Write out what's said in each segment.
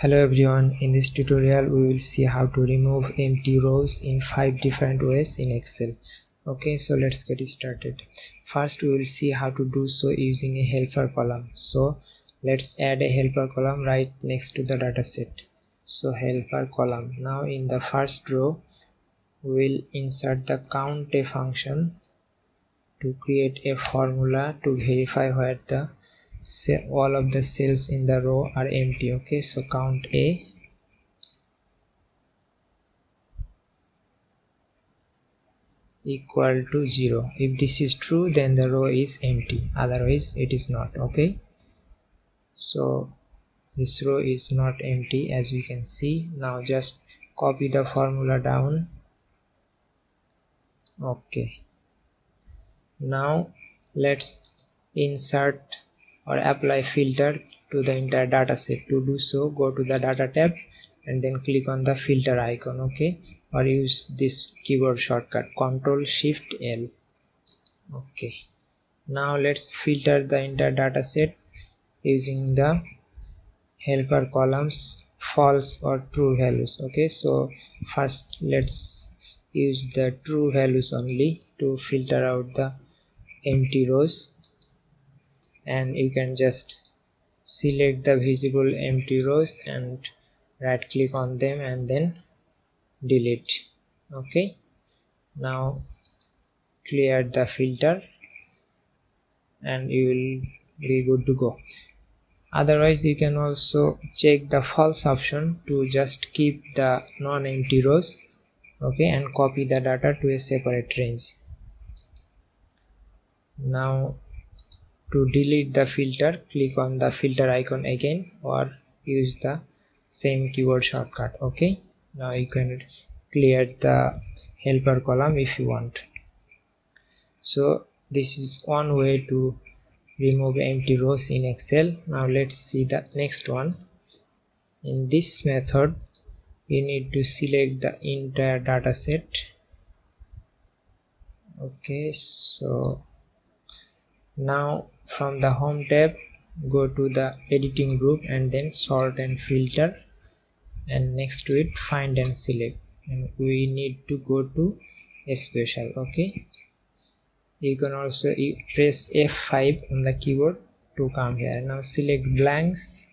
Hello everyone, in this tutorial we will see how to remove empty rows in 5 different ways in Excel. Okay, so let's get started. First we will see how to do so using a helper column. So let's add a helper column right next to the dataset. So helper column. Now in the first row we will insert the count a function to create a formula to verify where the all of the cells in the row are empty. Okay, so count a equal to 0. If this is true, then the row is empty, otherwise it is not. Okay, so this row is not empty as you can see. Now just copy the formula down. Okay, now let's insert or apply filter to the entire data set. To do so, go to the data tab and then click on the filter icon. Okay, or use this keyboard shortcut Ctrl+Shift+L. Okay, now let's filter the entire data set using the helper columns false or true values. Okay, so first let's use the true values only to filter out the empty rows, and you can just select the visible empty rows and right click on them and then delete. Okay, now clear the filter and you will be good to go. Otherwise you can also check the false option to just keep the non-empty rows. Okay, and copy the data to a separate range. Now to delete the filter, click on the filter icon again or use the same keyboard shortcut. Okay, now you can clear the helper column if you want. So this is one way to remove empty rows in Excel. Now let's see the next one. In this method you need to select the entire data set. Okay, so now from the home tab go to the editing group and then sort and filter, and next to it find and select, and we need to go to special. Okay, you can also press F5 on the keyboard to come here. Now select blanks.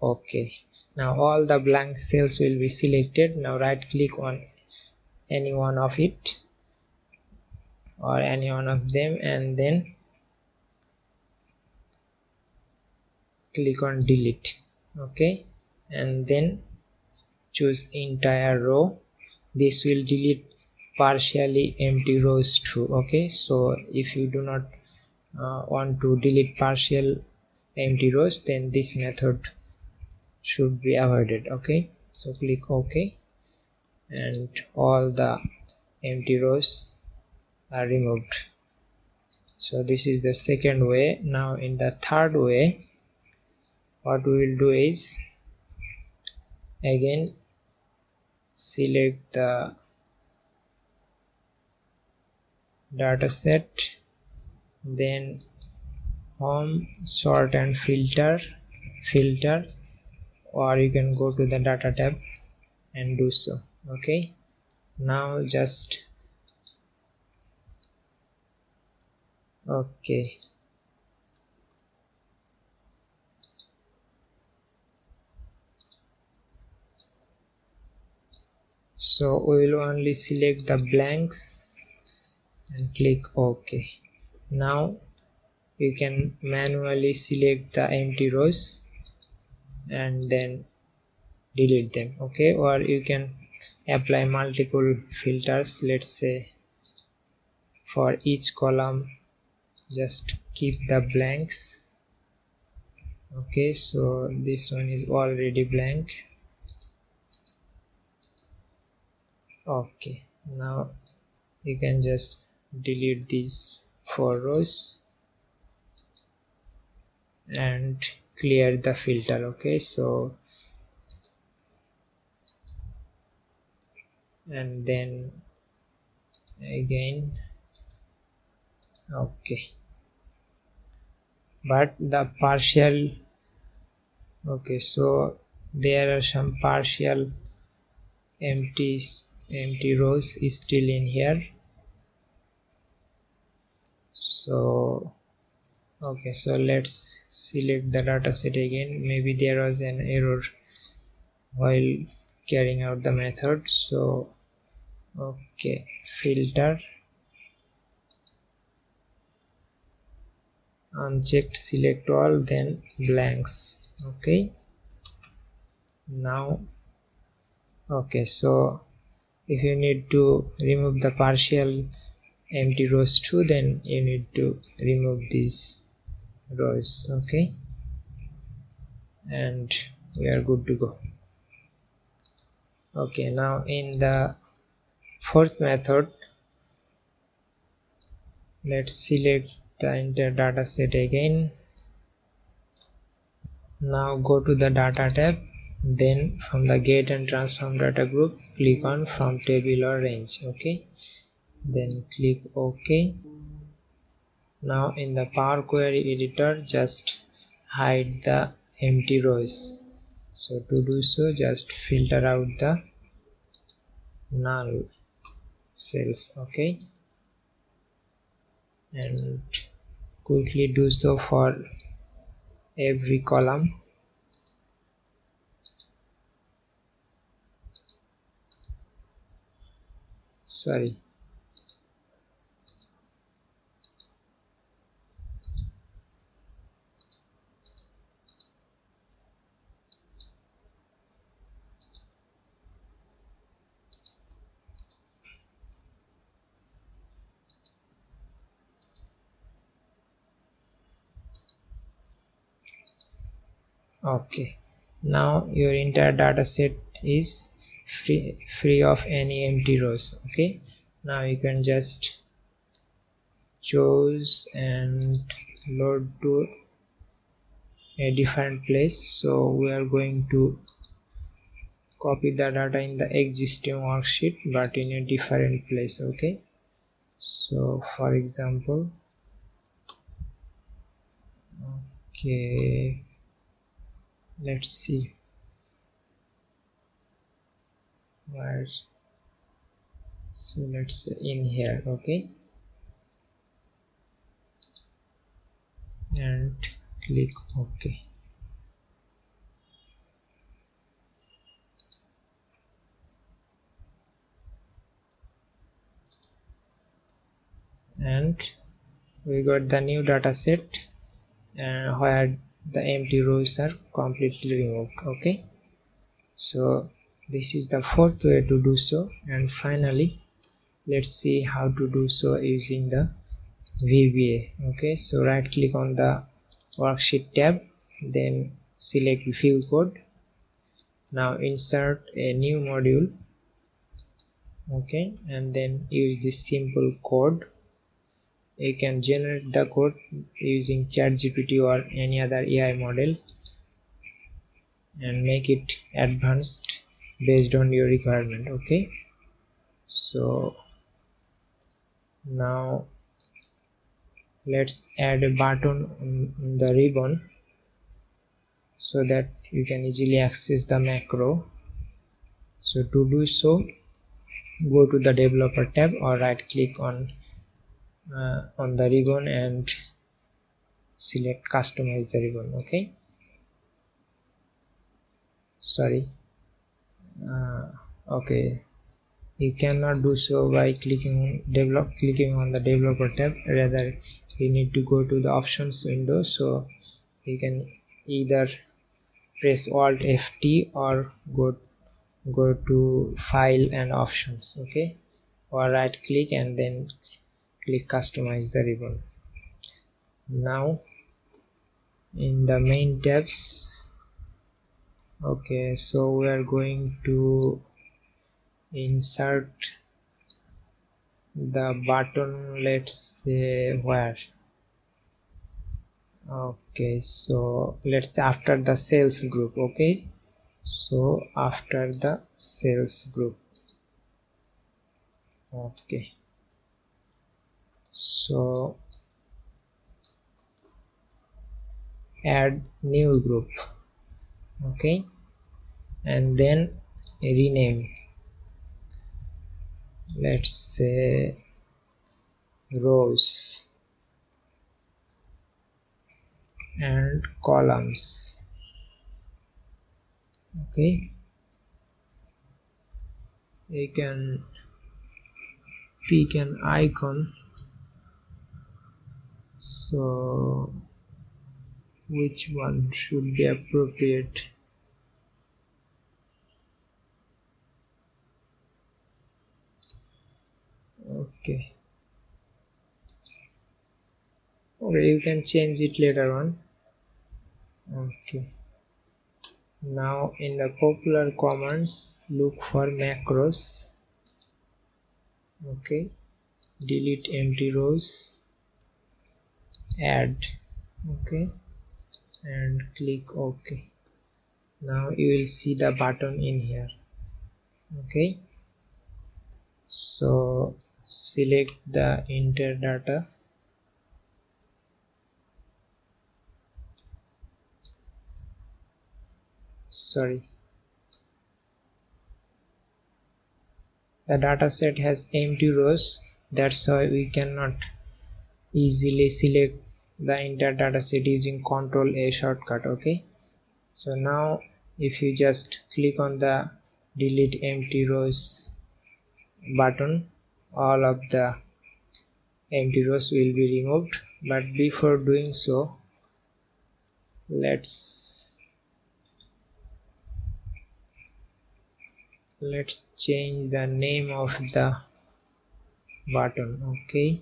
Okay, now all the blank cells will be selected. Now right click on any one of it or any one of them and then click on delete. Okay, and then choose entire row. This will delete partially empty rows too. Okay, so if you do not want to delete partial empty rows, then this method should be avoided. Okay, so click OK and all the empty rows are removed. So this is the second way. Now in the third way, what we will do is again select the data set, then home, sort and filter, or you can go to the data tab and do so. Okay, now just okay, so we will only select the blanks and click OK. Now you can manually select the empty rows and then delete them. Okay, or you can apply multiple filters. Let's say for each column just keep the blanks. Okay, so this one is already blank. Okay, now you can just delete these 4 rows and clear the filter. Okay, so and then again okay, but the partial okay, so there are some partial empty rows is still in here. So okay, so let's select the dataset again. Maybe there was an error while carrying out the method. So okay, filter, unchecked, select all, then blanks. Okay, now okay, so if you need to remove the partial empty rows too, then you need to remove these rows. Okay, and we are good to go. Okay, now in the fourth method, let's select the entire data set again. Now go to the data tab, then from the get and transform data group, click on from table or range. Okay, then click OK. Now in the Power Query editor, just hide the empty rows. So to do so, just filter out the null cells. Okay, and quickly do so for every column. Sorry. Okay, now your entire data set is free of any empty rows. Okay, now you can just choose and load to a different place. So we are going to copy the data in the existing worksheet but in a different place. Okay, so for example, okay, let's see where. So let's in here. Okay, and click OK. And we got the new data set and where the empty rows are completely removed. Okay, so this is the fourth way to do so. And finally, let's see how to do so using the VBA. Okay, so right click on the worksheet tab, then select view code. Now insert a new module. Okay, and then use this simple code. You can generate the code using ChatGPT or any other AI model and make it advanced based on your requirement. Okay, so now let's add a button in the ribbon so that you can easily access the macro. So to do so, go to the developer tab or right click on the ribbon and select customize the ribbon. Okay, sorry, okay, you cannot do so by clicking on the developer tab. Rather, you need to go to the options window. So you can either press alt F2 or go to file and options. Okay, or right click and then click customize the ribbon. Now in the main tabs, okay, so we are going to insert the button, let's say where. Okay, so let's say after the sales group. Okay, so after the sales group. Okay, so add new group. Okay, and then rename, let's say rows and columns. Okay, you can pick an icon, so which one should be appropriate? Okay, you can change it later on. Okay, now in the popular commands, look for macros. Okay, delete empty rows, add. Okay, and click OK. Now you will see the button in here. Okay, so select the enter data, sorry, the data set has empty rows, that's why we cannot easily select the entire data set using Ctrl A shortcut. Okay, so now if you just click on the delete empty rows button, all of the empty rows will be removed. But before doing so, let's change the name of the button. Okay,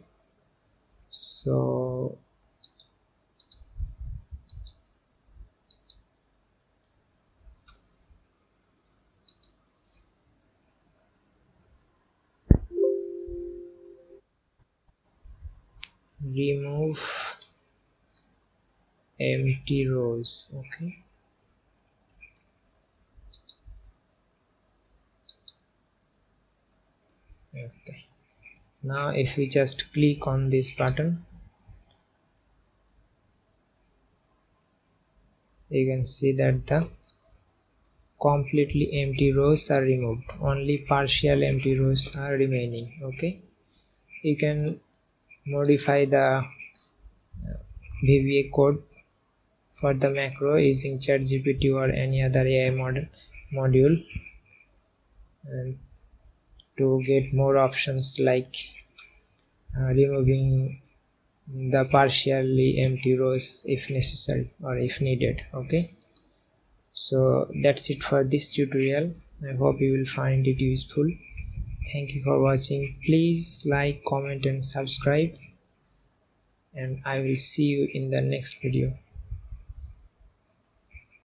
so remove empty rows. Okay, now if we just click on this button, you can see that the completely empty rows are removed, only partial empty rows are remaining. Okay, you can modify the VBA code for the macro using ChatGPT or any other AI module, and to get more options like removing the partially empty rows if necessary or if needed. Okay, so that's it for this tutorial. I hope you will find it useful. Thank you for watching. Please like, comment and subscribe, and I will see you in the next video.